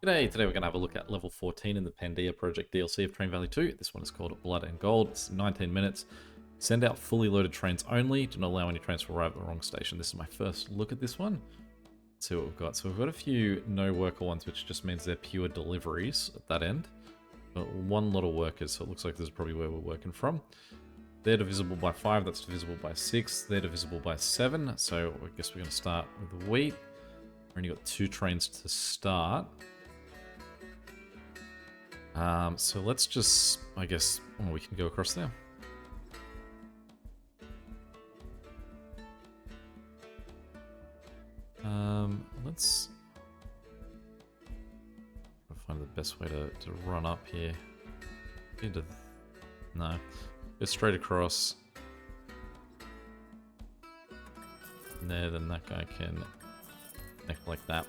Today we're going to have a look at level 14 in the Pandeia project DLC of Train Valley 2. This one is called Blood and Gold. It's 19 minutes. Send out fully loaded trains only. Do not allow any trains to arrive at the wrong station. This is my first look at this one. Let's see what we've got. So we've got a few no worker ones, which just means they're pure deliveries at that end. But one lot of workers, so it looks like this is probably where we're working from. They're divisible by 5, that's divisible by 6. They're divisible by 7, so I guess we're going to start with the wheat. We've only got 2 trains to start. So let's just, I guess, we can go across there. Let's find the best way to run up here. No, go straight across. And there, then that guy can connect like that.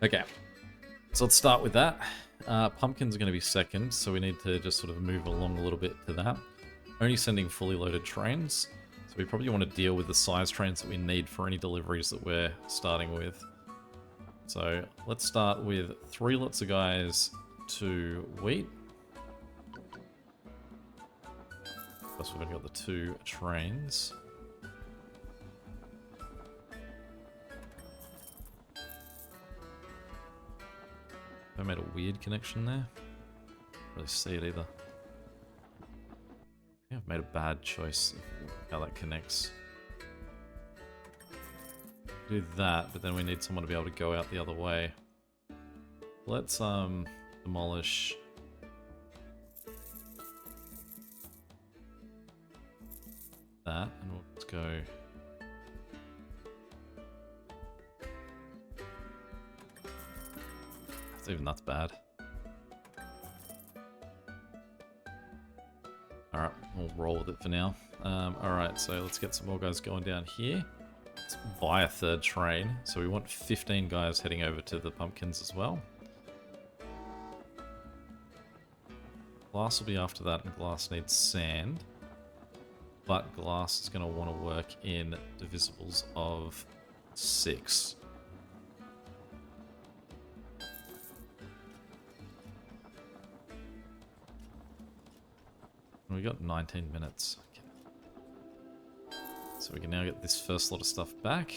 Okay, so let's start with that. Pumpkin's going to be second, so we need to just sort of move along a little bit to that. Only sending fully loaded trains, so we probably want to deal with the size trains that we need for any deliveries that we're starting with. So let's start with 3 lots of guys to wheat. Plus we've only got the 2 trains. I made a weird connection there. Can't really see it either. I think I've made a bad choice of how that connects. Do that, but then we need someone to be able to go out the other way. Let's demolish that, and we'll just go. Even that's bad. Alright, we'll roll with it for now. Alright, so let's get some more guys going down here. Let's buy a 3rd train. So we want 15 guys heading over to the pumpkins as well. Glass will be after that, and glass needs sand. But glass is going to want to work in divisibles of 6. We got 19 minutes. Okay. So we can now get this first lot of stuff back.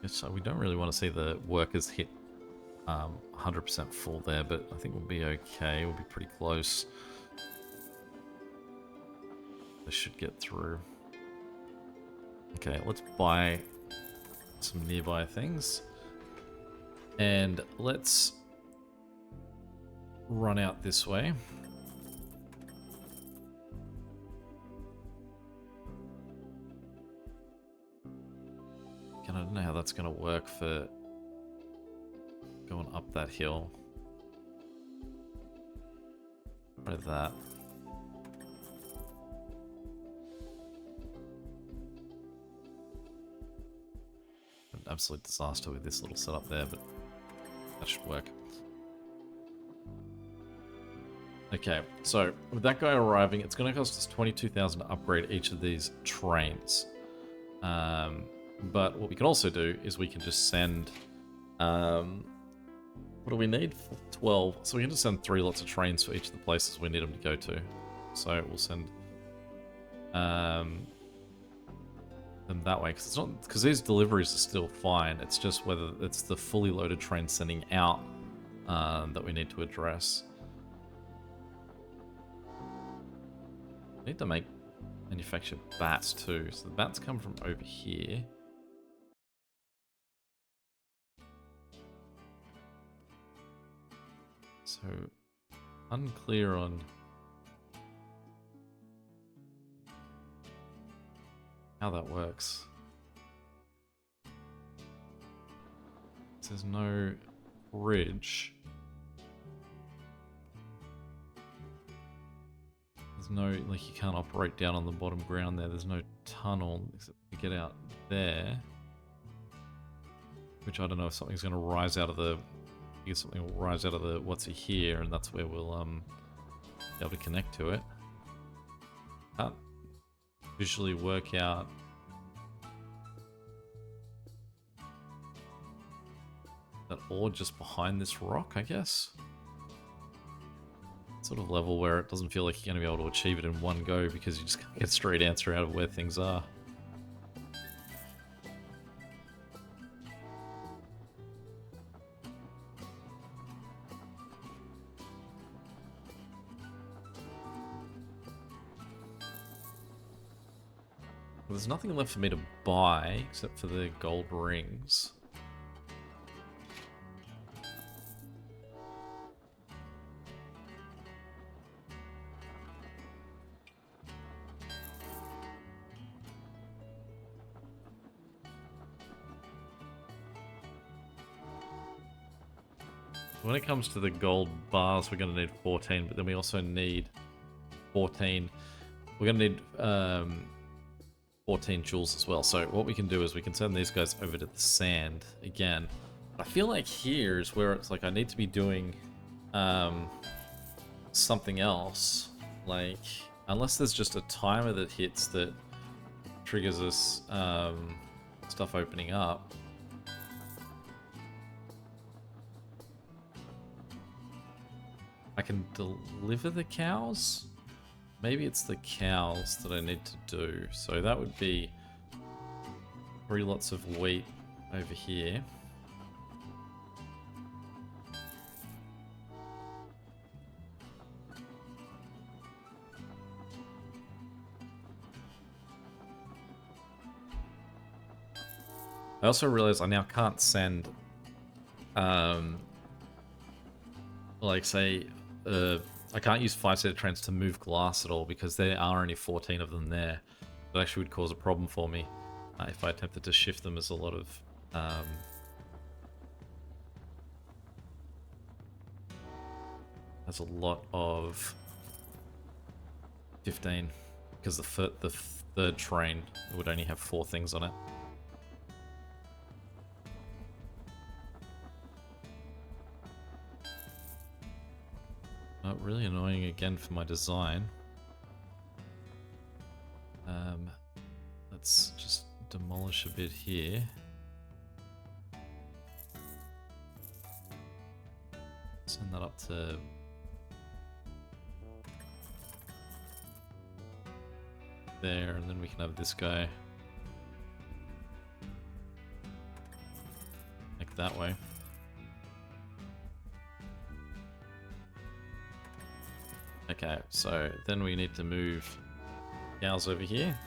So we don't really want to see the workers hit 100% full there, but I think we'll be okay. We'll be pretty close. They should get through. Okay, let's buy some nearby things. And let's run out this way. I don't know how that's going to work for going up that hill. Try that. An absolute disaster with this little setup there, but that should work. Okay, so with that guy arriving, it's going to cost us 22,000 to upgrade each of these trains. But what we can also do is we can just send, what do we need? 12. So we can just send 3 lots of trains for each of the places we need them to go to. So we'll send them that way, because it's not, because these deliveries are still fine. It's just whether it's the fully loaded train sending out that we need to address. We need to manufacture bats too. So the bats come from over here. So, unclear on how that works. There's no bridge. There's no, like, you can't operate down on the bottom ground there. There's no tunnel except to get out there. Which I don't know if something's going to rise out of the... I guess something will rise out of the what's here, and that's where we'll be able to connect to it. Can't visually work out... that ore just behind this rock, I guess? Sort of level where it doesn't feel like you're going to be able to achieve it in one go because you just can't get a straight answer out of where things are. There's nothing left for me to buy except for the gold rings. When it comes to the gold bars, we're going to need 14, but then we also need 14. We're going to need 14 jewels as well. So what we can do is we can send these guys over to the sand again. I feel like here is where it's like I need to be doing something else. Like, unless there's just a timer that hits that triggers us stuff opening up. I can deliver the cows? Maybe it's the cows that I need to do. So that would be 3 lots of wheat over here. I also realize I now can't send, like say, I can't use 5-seater trains to move glass at all because there are only 14 of them there. That actually would cause a problem for me if I attempted to shift them as a lot of... as a lot of 15 because the third train would only have 4 things on it. Really annoying again for my design. Let's just demolish a bit here. Send that up to... there, and then we can have this guy like that way. Okay, so then we need to move cows over here.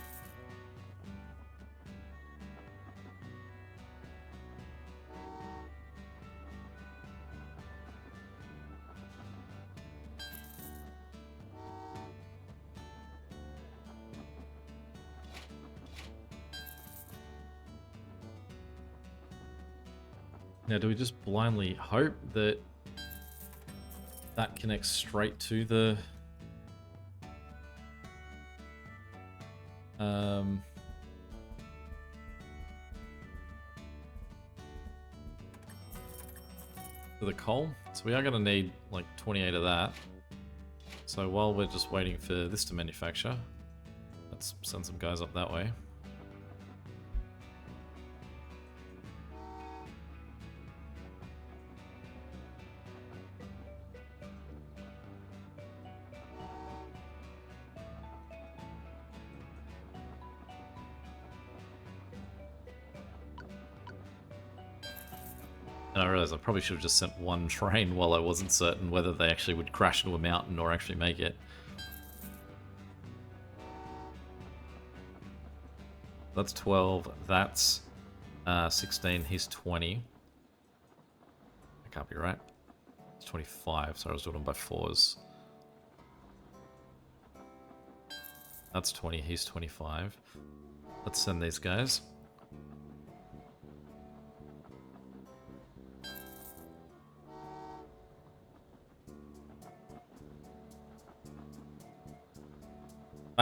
Now, do we just blindly hope that that connects straight to the... to the coal? So we are going to need like 28 of that. So while we're just waiting for this to manufacture, let's send some guys up that way. And I realized I probably should have just sent one train while I wasn't certain whether they actually would crash into a mountain or actually make it. That's 12, that's 16, he's 20. That can't be right. It's 25, so I was doing them by 4s. That's 20, he's 25. Let's send these guys.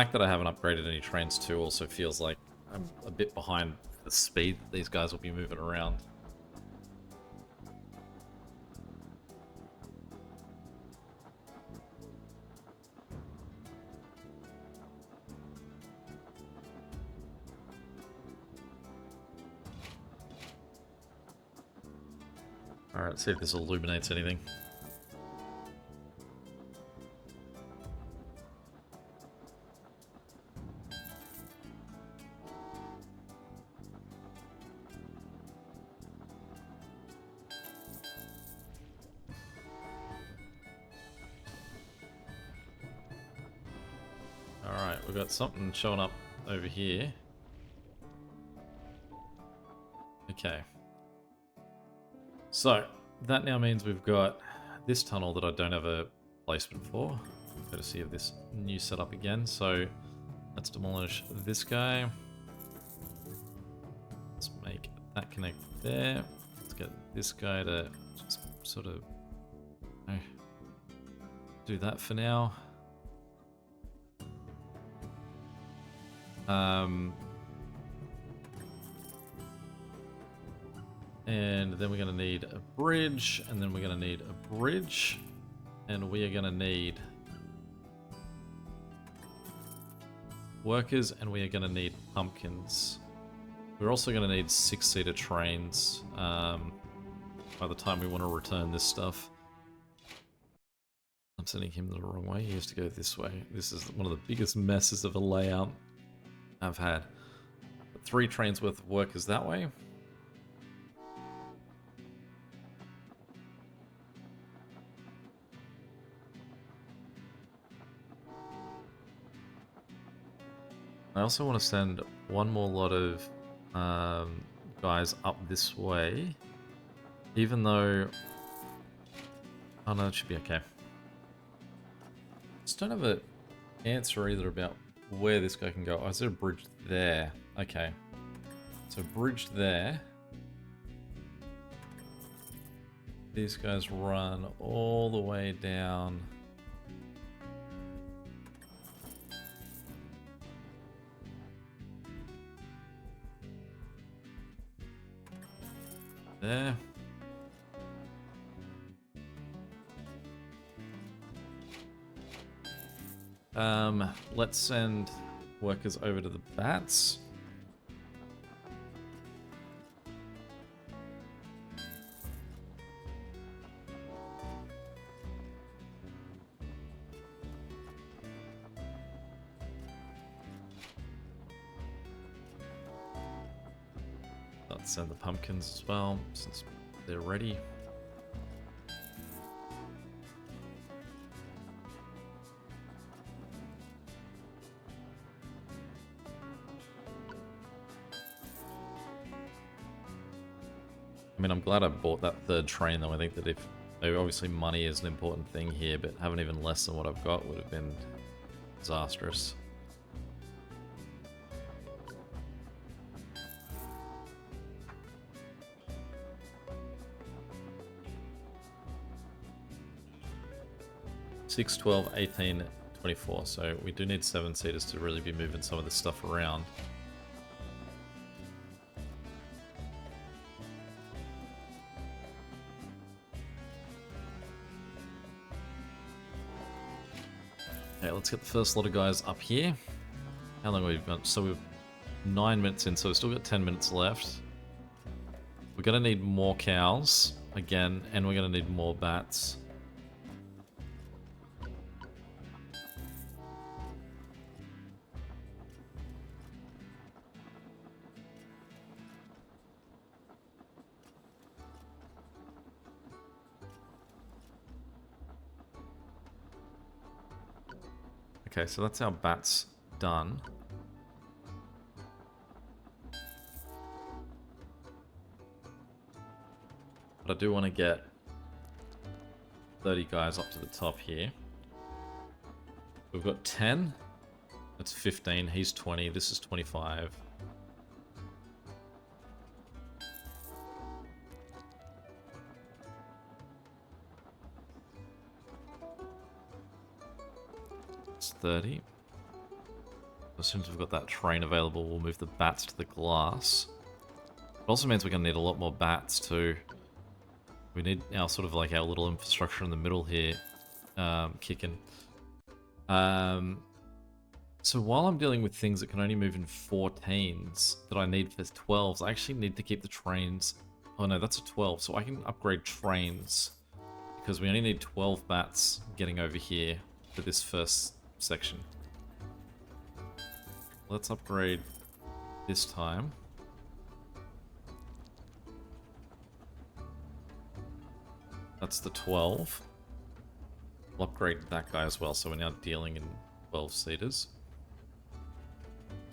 fact that I haven't upgraded any trains too also feels like I'm a bit behind the speed that these guys will be moving around. Alright, let's see if this illuminates anything. Alright, we've got something showing up over here. Okay. So, that now means we've got this tunnel that I don't have a placement for. Courtesy of this new setup again. So, let's demolish this guy. Let's make that connect there. Let's get this guy to just sort of do that for now. And then we're going to need a bridge, and then we're going to need a bridge, and we are going to need workers, and we are going to need pumpkins. We're also going to need 6-seater trains by the time we want to return this stuff. I'm sending him the wrong way. He has to go this way. This is one of the biggest messes of a layout I've had. 3 trains worth of workers that way. I also want to send one more lot of guys up this way, even though... Oh no, it should be okay. Just don't have an answer either about where this guy can go. Oh, is there a bridge there? Okay. So bridge there. These guys run all the way down. There. Let's send workers over to the bats. Let's send the pumpkins as well, since they're ready. I mean, I'm glad I bought that 3rd train, though. I think that if... Obviously, money is an important thing here, but having even less than what I've got would have been disastrous. Six, 12, 18, 24. So we do need 7-seaters to really be moving some of this stuff around. Okay, let's get the first lot of guys up here. How long have we got? So we've 9 minutes in, so we've still got 10 minutes left. We're going to need more cows, again, and we're going to need more bats. Okay, so that's our bats done. But I do want to get 30 guys up to the top here. We've got 10. That's 15. He's 20. This is 25. It's 30. As soon as we've got that train available, we'll move the bats to the glass. It also means we're going to need a lot more bats too. We need our sort of like our little infrastructure in the middle here kicking. So while I'm dealing with things that can only move in 14s that I need for 12s, I actually need to keep the trains. Oh no, that's a 12, so I can upgrade trains because we only need 12 bats getting over here for this first section. Let's upgrade this time. That's the 12. We'll upgrade that guy as well, so we're now dealing in 12-seaters.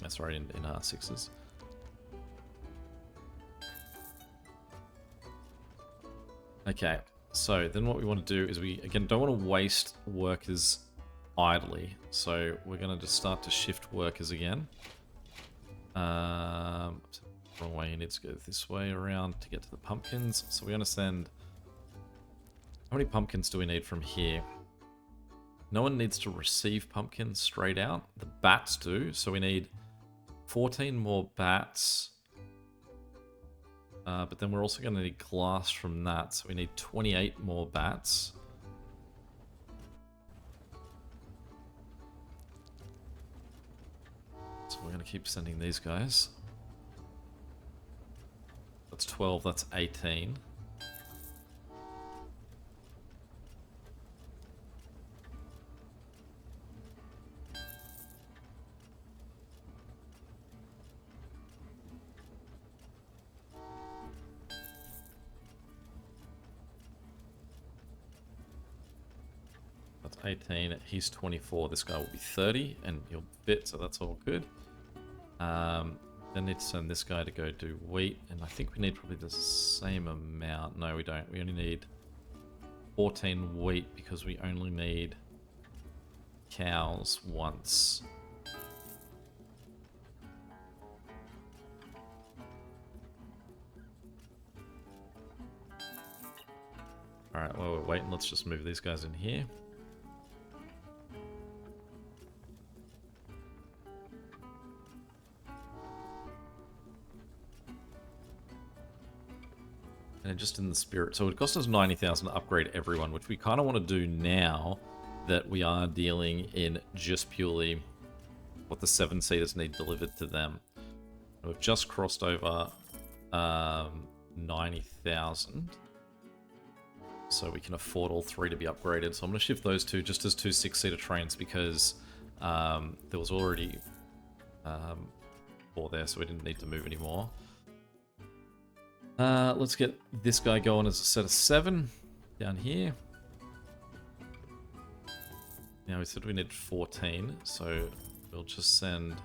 Sorry, in R6s. Okay, so then what we want to do is we, again, don't want to waste workers idly. So we're going to just start to shift workers again. Wrong way, you need to go this way around to get to the pumpkins. So we're going to send... How many pumpkins do we need from here? No one needs to receive pumpkins straight out. The bats do, so we need 14 more bats. But then we're also going to need glass from that, so we need 28 more bats. So we're going to keep sending these guys. That's 12, that's 18. That's 18, he's 24, this guy will be 30, and he'll bit, so that's all good. Then need to send this guy to go do wheat, and I think we need probably the same amount. No, we don't. We only need 14 wheat because we only need cows once. Alright, while we're waiting, let's just move these guys in here. And just in the spirit, so it cost us 90,000 to upgrade everyone, which we kind of want to do now that we are dealing in just purely what the 7-seaters need delivered to them. We've just crossed over 90,000, so we can afford all 3 to be upgraded. So I'm going to shift those 2 just as 2 6-seater trains because there was already 4 there, so we didn't need to move anymore. Let's get this guy going as a set of 7 down here. Now we said we need 14, so we'll just send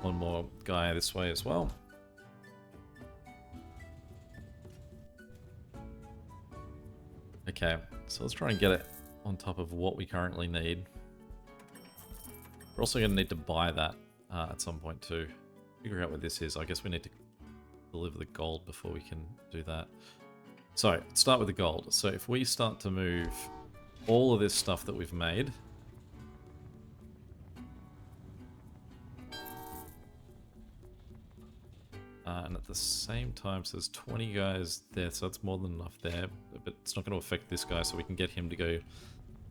1 more guy this way as well. Okay, so let's try and get it on top of what we currently need. We're also going to need to buy that at some point too. Figure out what this is. I guess we need to deliver the gold before we can do that. So, let's start with the gold. So if we start to move all of this stuff that we've made, and at the same time, so there's 20 guys there, so that's more than enough there, but it's not going to affect this guy, so we can get him to go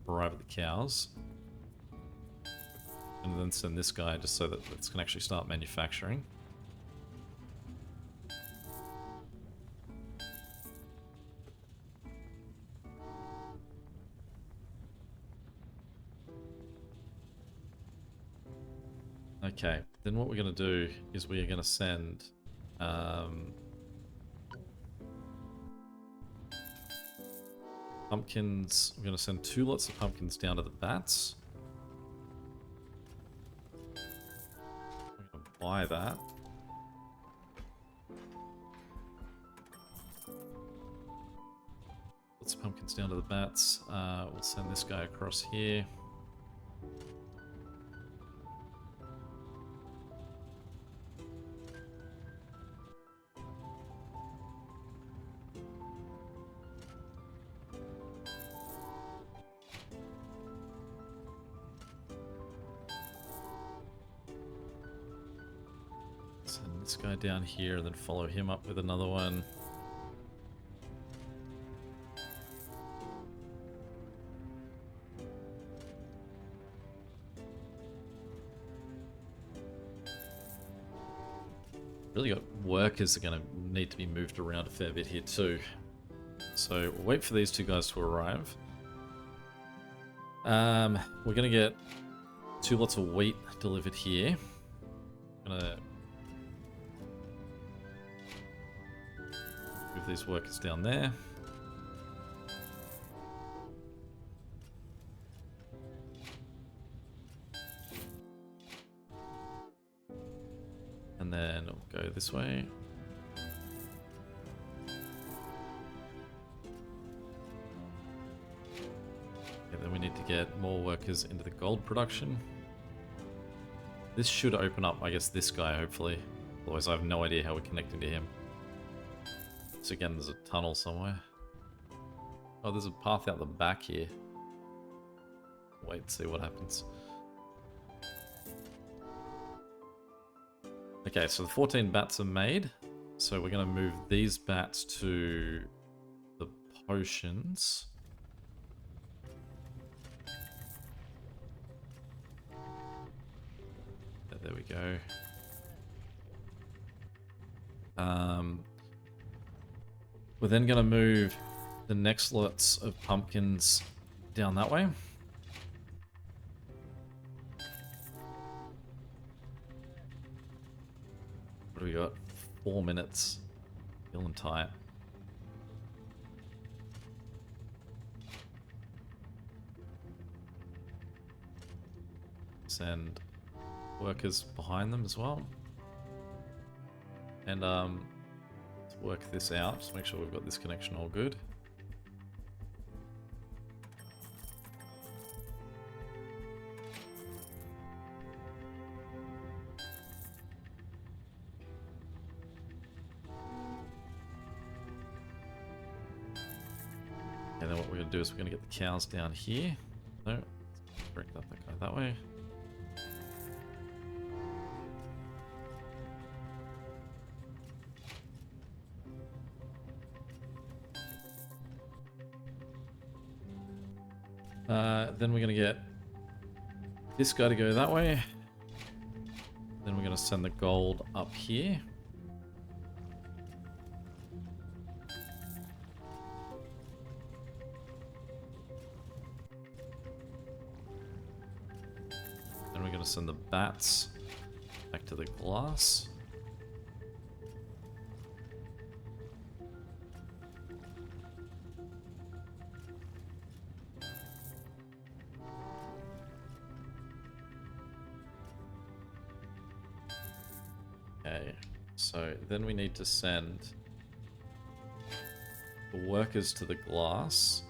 arrive at the cows. And then send this guy just so that this can actually start manufacturing. Okay, then what we're going to do is we are going to send pumpkins. We're going to send 2 lots of pumpkins down to the bats. I'm going to buy that. Lots of pumpkins down to the bats. We'll send this guy across here. this guy down here and then follow him up with another one. Really got workers that are going to need to be moved around a fair bit here too. So we'll wait for these two guys to arrive. We're going to get 2 lots of wheat delivered here. I'm going to move these workers down there. And then we'll go this way. Okay, then we need to get more workers into the gold production. This should open up, I guess, this guy, hopefully. Otherwise, I have no idea how we're connecting to him. So again, there's a tunnel somewhere. Oh, there's a path out the back here. Wait and see what happens. Okay, so the 14 bats are made. So we're going to move these bats to the potions. There we go. We're then going to move the next lots of pumpkins down that way. What do we got? 4 minutes. Feeling tight. Send workers behind them as well. And let's work this out. Just make sure we've got this connection all good. And then what we're going to do is we're going to get the cows down here. No, let's direct that guy that way. Then we're going to get this guy to go that way. Then we're going to send the gold up here. Then we're going to send the bats back to the glass. Okay, so then we need to send the workers to the glass.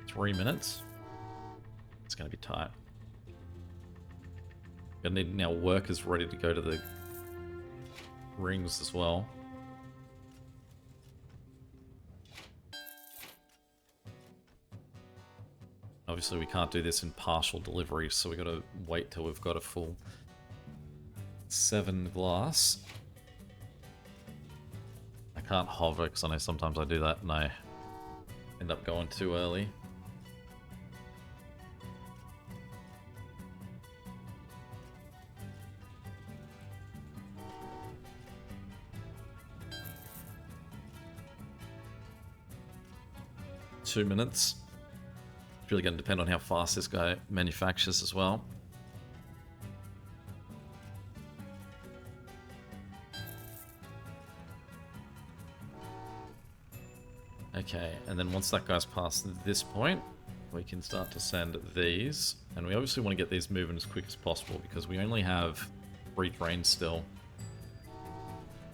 Three minutes. It's going to be tight. Gonna need now workers ready to go to the rings as well. Obviously we can't do this in partial delivery, so we got to wait till we've got a full 7 glass. I can't hover because I know sometimes I do that and I end up going too early. Two minutes. It's really going to depend on how fast this guy manufactures as well. Okay, and then once that guy's past this point, we can start to send these. And we obviously want to get these moving as quick as possible because we only have 3 trains still.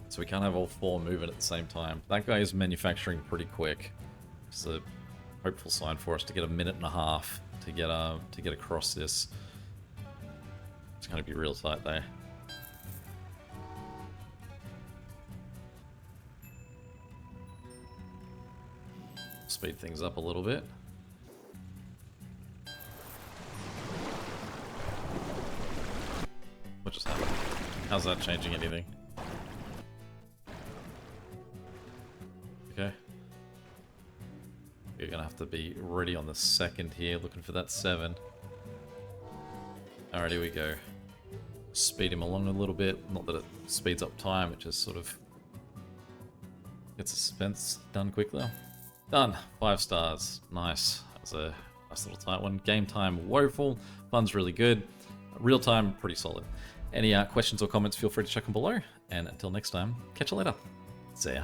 So we can't have all 4 moving at the same time. That guy is manufacturing pretty quick. It's a hopeful sign for us to get a minute and a half to get across this. It's going to be real tight there. Speed things up a little bit. What just happened? How's that changing anything? Okay. You're gonna have to be ready on the second here, looking for that 7. Alright, here we go. Speed him along a little bit. Not that it speeds up time, it just sort of gets the suspense done quickly. Done. 5 stars. Nice. That was a nice little tight one. Game time, woeful. Fun's really good. Real time, pretty solid. Any questions or comments, feel free to check them below. And until next time, catch you later. See ya.